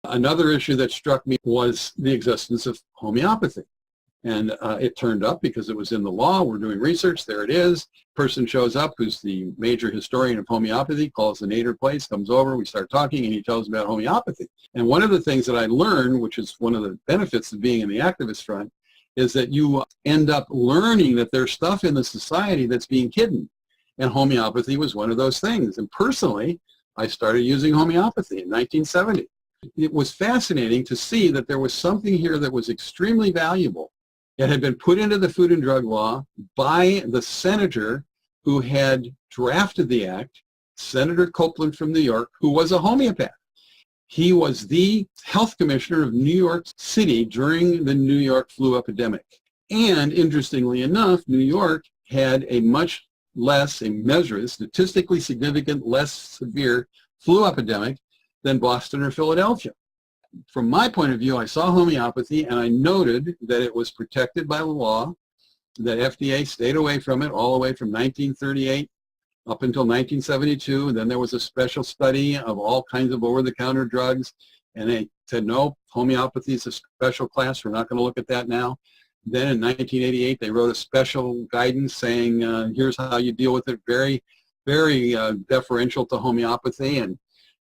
Another issue that struck me was the existence of homeopathy. And it turned up because it was in the law. We're doing research. There it is. Person shows up who's the major historian of homeopathy, calls the native place, comes over. We start talking, and he tells me about homeopathy. And one of the things that I learned, which is one of the benefits of being in the activist front, is that you end up learning that there's stuff in the society that's being hidden. And homeopathy was one of those things. And personally, I started using homeopathy in 1970. It was fascinating to see that there was something here that was extremely valuable. It had been put into the Food and Drug Law by the senator who had drafted the act, Senator Copeland from New York, who was a homeopath. He was the health commissioner of New York City during the New York flu epidemic. And interestingly enough, New York had a much less, a measure, statistically significant, less severe flu epidemic than Boston or Philadelphia. From my point of view, I saw homeopathy and I noted that it was protected by the law, that FDA stayed away from it all the way from 1938 up until 1972. And then there was a special study of all kinds of over-the-counter drugs, and they said, no, homeopathy is a special class. We're not going to look at that now. Then in 1988, they wrote a special guidance saying, here's how you deal with it, very, very deferential to homeopathy, and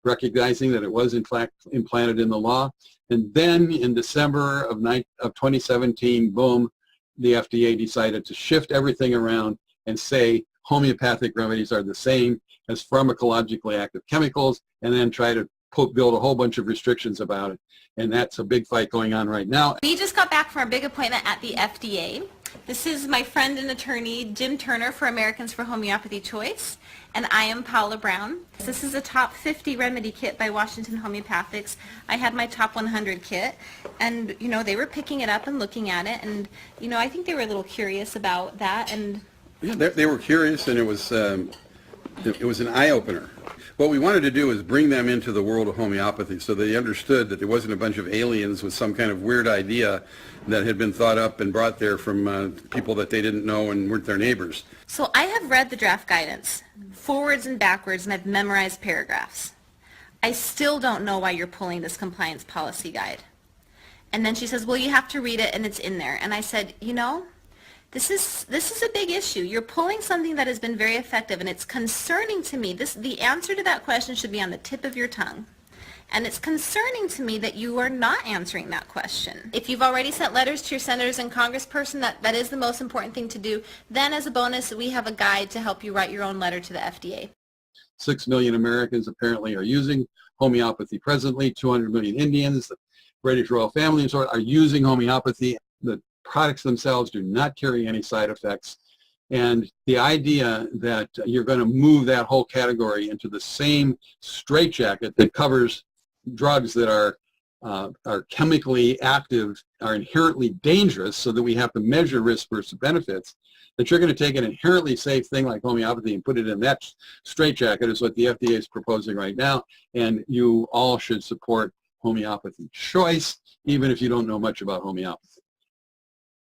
recognizing that it was in fact implanted in the law. And then in December of 2017, boom, the FDA decided to shift everything around and say homeopathic remedies are the same as pharmacologically active chemicals, and then try to build a whole bunch of restrictions about it. And that's a big fight going on right now. We just got back from a big appointment at the FDA. This is my friend and attorney, Jim Turner, for Americans for Homeopathy Choice, and I am Paula Brown. This is a top 50 remedy kit by Washington Homeopathics. I had my top 100 kit, and, you know, they were picking it up and looking at it, and, you know, I think they were a little curious about that. And yeah, they were curious, and it was an eye-opener. What we wanted to do is bring them into the world of homeopathy so they understood that there wasn't a bunch of aliens with some kind of weird idea that had been thought up and brought there from people that they didn't know and weren't their neighbors. So I have read the draft guidance, forwards and backwards, and I've memorized paragraphs. I still don't know why you're pulling this compliance policy guide. And then she says, well, you have to read it and it's in there. And I said, you know, this is a big issue. You're pulling something that has been very effective, and it's concerning to me. The answer to that question should be on the tip of your tongue. And it's concerning to me that you are not answering that question. If you've already sent letters to your senators and congressperson, that is the most important thing to do. Then as a bonus, we have a guide to help you write your own letter to the FDA. 6 million Americans apparently are using homeopathy presently. 200 million Indians, the British royal family are using homeopathy. The products themselves do not carry any side effects. And the idea that you're going to move that whole category into the same straitjacket that covers drugs that are chemically active, are inherently dangerous, so that we have to measure risk versus benefits, that you're going to take an inherently safe thing like homeopathy and put it in that straitjacket is what the FDA is proposing right now. And you all should support homeopathy choice, even if you don't know much about homeopathy.